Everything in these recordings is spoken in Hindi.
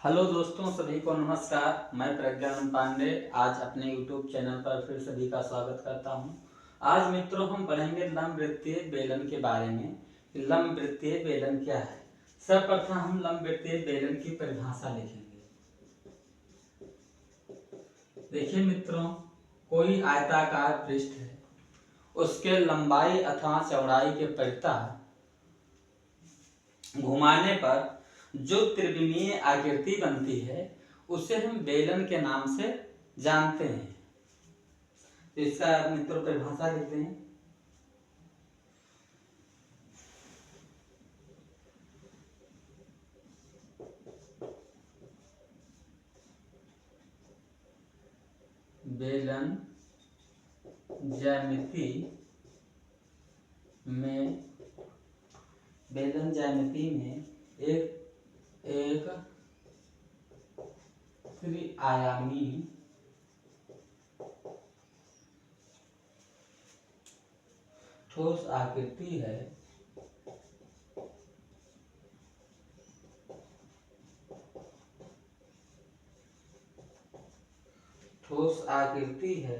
हेलो दोस्तों, सभी को नमस्कार। मैं प्रज्ञानंद पांडे आज अपने YouTube चैनल पर फिर सभी का स्वागत करता हूं। आज मित्रों हम पढ़ेंगे लंब वृत्तीय बेलन के बारे में। लंब वृत्तीय बेलन क्या है। सर्वप्रथम हम लंब वृत्तीय बेलन की परिभाषा लिखेंगे। देखिए मित्रों, कोई आयताकार पृष्ठ है, उसके लंबाई अथवा चौड़ाई के परितः घुमाने पर जो त्रिविमीय आकृति बनती है उसे हम बेलन के नाम से जानते हैं। तो इसका मित्रों परिभाषा लिखते हैं। बेलन ज्यामिति में एक त्रिआयामी ठोस आकृति है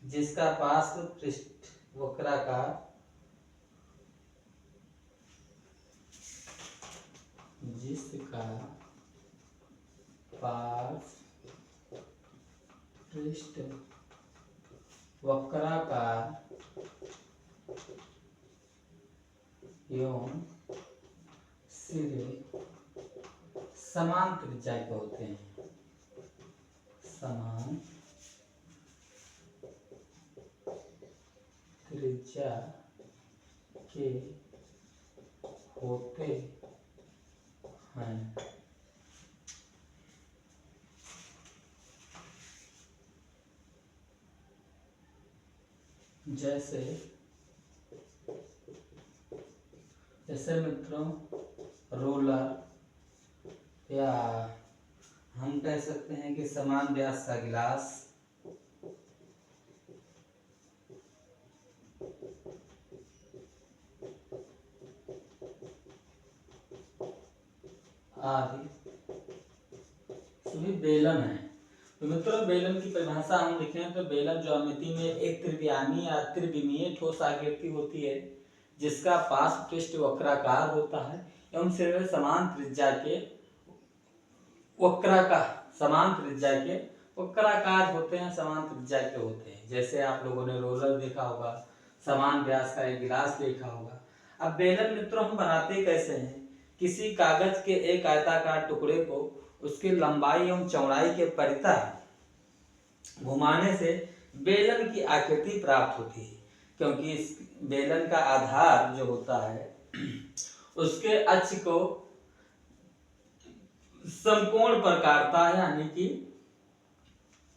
जिसका पार्श्व पृष्ठ वक्राकार एवं सिरे समान त्रिज्या के होते हैं। समान त्रिज्या के होते हैं। जैसे मित्रों रोलर, या हम कह सकते हैं कि समान व्यास का गिलास, आदि सभी बेलन है। तो मित्रों बेलन की परिभाषा हम लिखें तो बेलन ज्यामिति में एक त्रिविमीय या त्रिविमीय ठोस आकृति होती है जिसका पार्श्व पृष्ठ वक्राकार होता है एवं सिरे समान त्रिज्या के वक्राकार होते हैं, समान त्रिज्या के होते हैं। जैसे आप लोगों ने रोलर देखा होगा, समान व्यास का एक गिलास देखा होगा। अब बेलन मित्रों हम बनाते कैसे हैं। किसी कागज के एक आयताकार टुकड़े को उसकी लंबाई एवं चौड़ाई के परितः घुमाने से बेलन की आकृति प्राप्त होती है, क्योंकि इस बेलन का आधार जो होता है उसके अक्ष को समकोण पर काटता है, यानी कि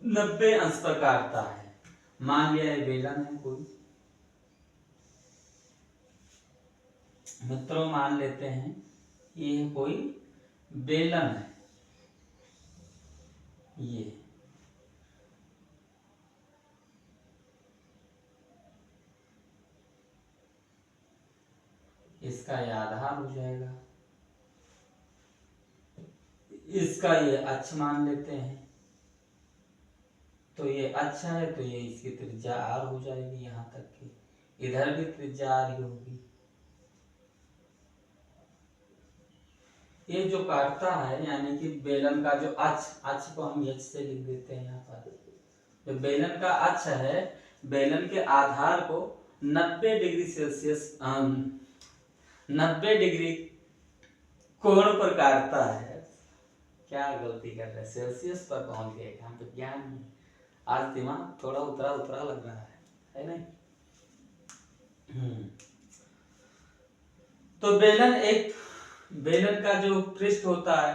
90 अंश पर काटता है। मान लिया ये बेलन है कोई, मित्रों मान लेते हैं ये कोई बेलन है। ये इसका ये आधार हो जाएगा, इसका ये अक्ष मान लेते हैं। तो ये अच्छा है तो ये इसकी त्रिज्या r हो जाएगी, यहाँ तक की इधर भी त्रिज्या r ही होगी। ये जो काटता है यानी कि बेलन का जो अक्ष को हम h से लिख देते हैं। यहाँ पर जो बेलन का अक्ष है, बेलन के आधार को 90 डिग्री सेल्सियस 90 डिग्री कोण पर काटता है। क्या गलती कर रहे हैं, सेल्सियस पर पहुंच गए। हम तो ज्ञान नहीं, आज दिमाग थोड़ा उतरा लग रहा है नहीं। तो बेलन का जो पृष्ठ होता है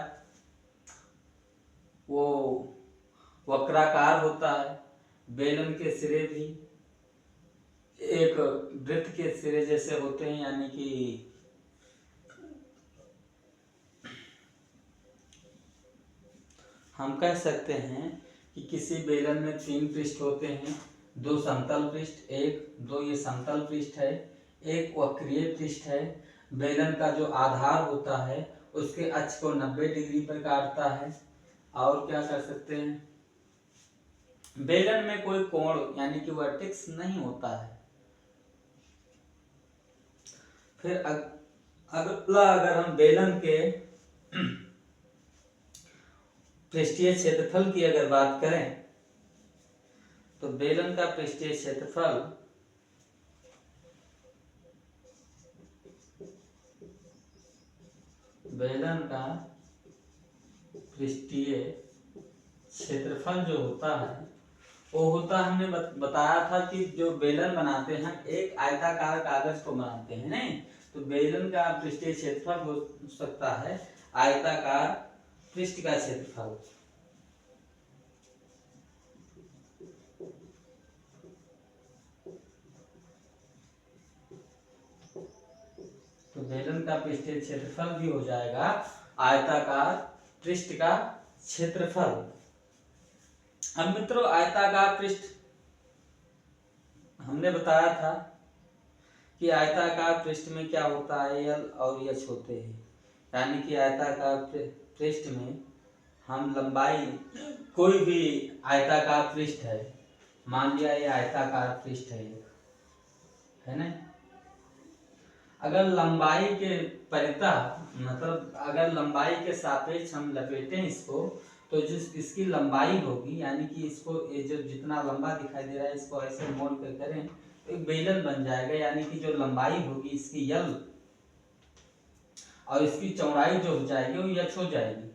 वो वक्राकार होता है। बेलन के सिरे भी एक वृत्त के सिरे जैसे होते हैं, यानी कि हम कह सकते हैं कि किसी बेलन में 3 पृष्ठ होते हैं, 2 समतल पृष्ठ, 2 ये समतल पृष्ठ है, एक वक्रीय पृष्ठ है। बेलन का जो आधार होता है उसके अक्ष को 90 डिग्री पर काटता है। और क्या कर सकते हैं, बेलन में कोई कोण यानी कि वर्टेक्स नहीं होता है। फिर अगला अगर हम बेलन के पृष्ठीय क्षेत्रफल की अगर बात करें तो बेलन का पृष्ठीय क्षेत्रफल जो होता है वो होता, हमने बताया था कि जो बेलन बनाते हैं एक आयताकार कागज को बनाते हैं नहीं, तो बेलन का पृष्ठीय क्षेत्रफल हो सकता है आयताकार पृष्ठ का क्षेत्रफल। तो बेलन का पृष्ठीय क्षेत्रफल भी हो जाएगा आयताकार पृष्ठ का क्षेत्रफल। अब मित्रों आयताकार पृष्ठ हमने बताया था कि आयताकार पृष्ठ में क्या होता है, यल और यच होते हैं। यानी कि आयताकार पृष्ठ में हम लंबाई, कोई भी आयताकार पृष्ठ है, मान लिया ये आयताकार पृष्ठ है ना, अगर लंबाई के परितः मतलब अगर लंबाई के सापेक्ष हम लपेटें इसको, तो जिस इसकी लंबाई होगी यानी कि इसको ये जो जितना लंबा दिखाई दे रहा है इसको ऐसे मोड़ कर करें तो एक बेलन बन जाएगा। यानी कि जो लंबाई होगी इसकी यल और इसकी चौड़ाई जो हो जाएगी वो यच हो जाएगी।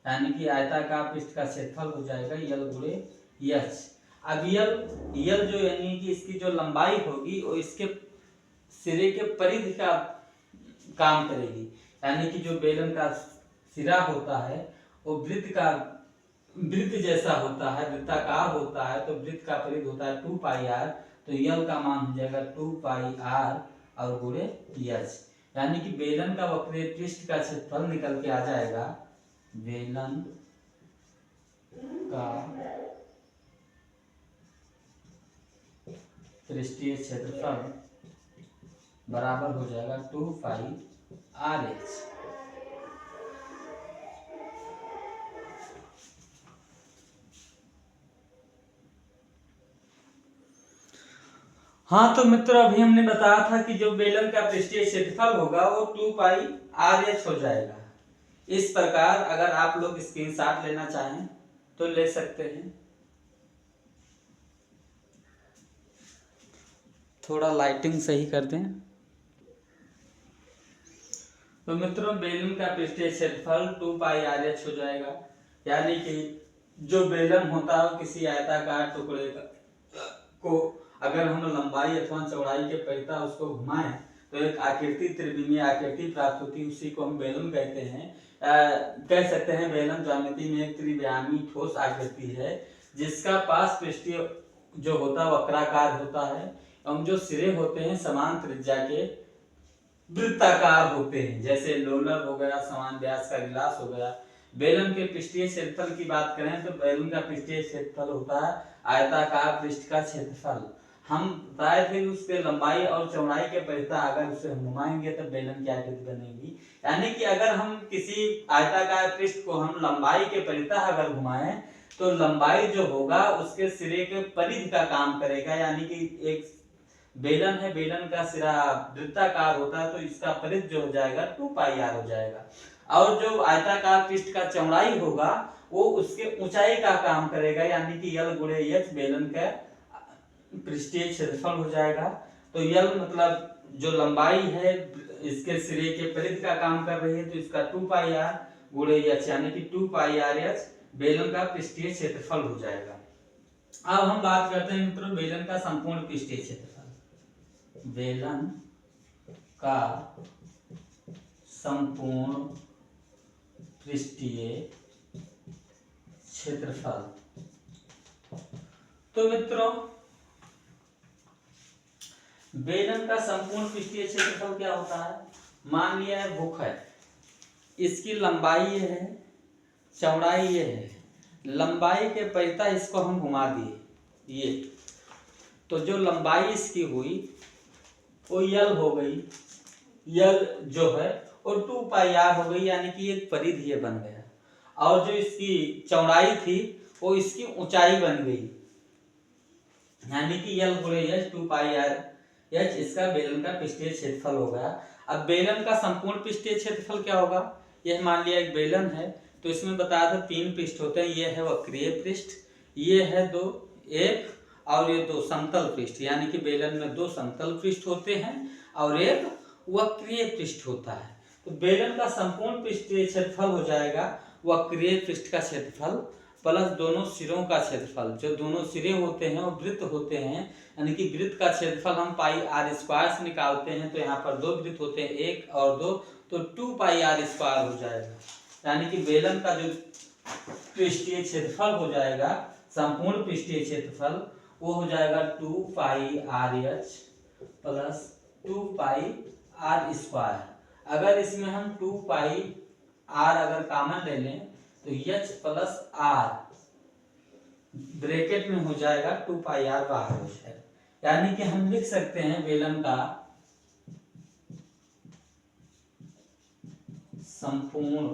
यानी कि आयताकार पृष्ठ का क्षेत्रफल हो जाएगा यल गुणे यच। अब यल जो यानी कि इसकी जो लंबाई होगी वो इसके सिरे के परिधि का काम करेगी। यानी कि जो बेलन का सिरा होता है वो वृत्त जैसा होता है, वृत्ताकार होता है, तो वृत्त का परिधि होता है 2 पाई r, तो यल का मान हो जाएगा 2 पाई r और गुणे यच। यानी कि बेलन का वक्रीय पृष्ठ का क्षेत्रफल निकल के आ जाएगा, बेलन का पृष्ठीय क्षेत्रफल बराबर हो जाएगा 2 पाई RH। हाँ तो मित्रों अभी हमने बताया था कि जो बेलन का पृष्ठीय क्षेत्रफल होगा वो 2 पाई RH हो जाएगा। इस प्रकार अगर आप लोग स्क्रीनशॉट लेना चाहें तो ले सकते हैं। थोड़ा लाइटिंग सही कर दें। तो मित्रों बेलन का पृष्ठीय क्षेत्रफल 2 पाई RH हो जाएगा। यानी कि जो बेलन होता है किसी आयताकार टुकड़े को अगर हम लंबाई अथवा चौड़ाई के परितः उसको घुमाएं तो एक आकृति, त्रिविमीय आकृति प्राप्त होती है, उसी को हम बेलन कहते हैं। कह सकते हैं बेलन ज्यामिति में एक त्रिविमीय ठोस आकृति है जिसका पास पृष्ठीय जो होता है वक्राकार होता है एवं जो सिरे होते हैं समान त्रिज्या के वृत्ताकार होते हैं, जैसे लोलर हो गया, समान व्यास का गिलास हो गया। बेलन के पृष्ठीय क्षेत्रफल की बात करें तो बेलन का पृष्ठीय क्षेत्रफल होता है आयताकार पृष्ठ का क्षेत्रफल। हम बताए थे उसके लंबाई और चौड़ाई के परितः अगर उसे हम घुमाएंगे तो बेलन की आकृति बनेगी। यानी कि अगर हम किसी आयताकार पृष्ठ को हम लंबाई के परितः अगर घुमाएं तो लंबाई जो होगा उसके सिरे के परिधि का काम करेगा। यानी कि एक बेलन है, बेलन का सिरा वृत्ताकार होता है तो इसका परिधि जो हो जाएगा 2 पाई r हो जाएगा। और जो आयताकार पृष्ठ का चौड़ाई होगा वो उसके ऊंचाई का काम करेगा। यानी कि यल गुणे यच बेलन का पृष्ठीय क्षेत्रफल हो जाएगा। तो यल मतलब जो लंबाई है इसके सिरे के परिधि का काम कर रही है तो इसका 2 पाई r गुणे यच यानी कि 2 पाई RH बेलन का पृष्ठीय क्षेत्रफल हो जाएगा। अब हम बात करते हैं मित्रों बेलन का संपूर्ण पृष्ठीय क्षेत्रफल। बेलन का संपूर्ण पृष्ठीय क्षेत्रफल। तो मित्रों बेलन का संपूर्ण पृष्ठीय क्षेत्रफल क्या होता है, मान लिया है भूख है, इसकी लंबाई ये है, चौड़ाई ये है, लंबाई के परितः इसको हम घुमा दिए ये, तो जो लंबाई इसकी हुई वो यल हो गई यल जो है वो 2 पाई आर हो गई, यानी कि एक परिधि बन गया। और जो इसकी चौड़ाई थी वो इसकी ऊंचाई बन गई, यानी कि यल गुणे एच 2 पाई आर एच इसका बेलन का पृष्ठीय क्षेत्रफल हो गया। अब बेलन का संपूर्ण पृष्ठीय क्षेत्रफल क्या होगा? यह मान लिया एक बेलन है, तो इसमें बताया था 3 पृष्ठ होते हैं। ये है वक्रीय पृष्ठ, ये है एक और ये 2 समतल पृष्ठ, यानी कि बेलन में 2 समतल पृष्ठ होते हैं और एक वक्रीय पृष्ठ होता है। तो बेलन का संपूर्ण पृष्ठीय क्षेत्रफल हो जाएगा वक्रीय पृष्ठ का क्षेत्रफल प्लस दोनों सिरों का क्षेत्रफल। जो दोनों सिरे होते हैं वो वृत्त होते हैं, यानी कि वृत्त का क्षेत्रफल हम पाई आर स्क्वायर से निकालते हैं। तो यहाँ पर 2 वृत्त होते हैं, 1 और 2, तो 2 पाई आर स्क्वायर हो जाएगा। यानी कि बेलन का जो पृष्ठीय क्षेत्रफल हो जाएगा, संपूर्ण पृष्ठीय क्षेत्रफल, वो हो जाएगा 2 pi R H plus 2 pi R square. अगर इसमें हम 2 पाई आर अगर कॉमन ले लें तो एच प्लस आर ब्रैकेट में हो जाएगा 2 पाई आर बाहर हो जाएगा। यानी कि हम लिख सकते हैं बेलन का संपूर्ण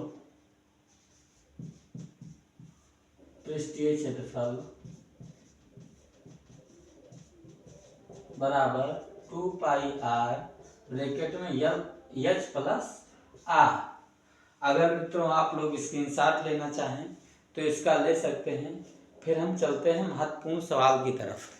पृष्ठीय क्षेत्रफल बराबर 2 पाई आर ब्रैकेट में एच प्लस आर। अगर मित्रों आप लोग स्क्रीनशॉट लेना चाहें तो इसका ले सकते हैं। फिर हम चलते हैं महत्वपूर्ण सवाल की तरफ।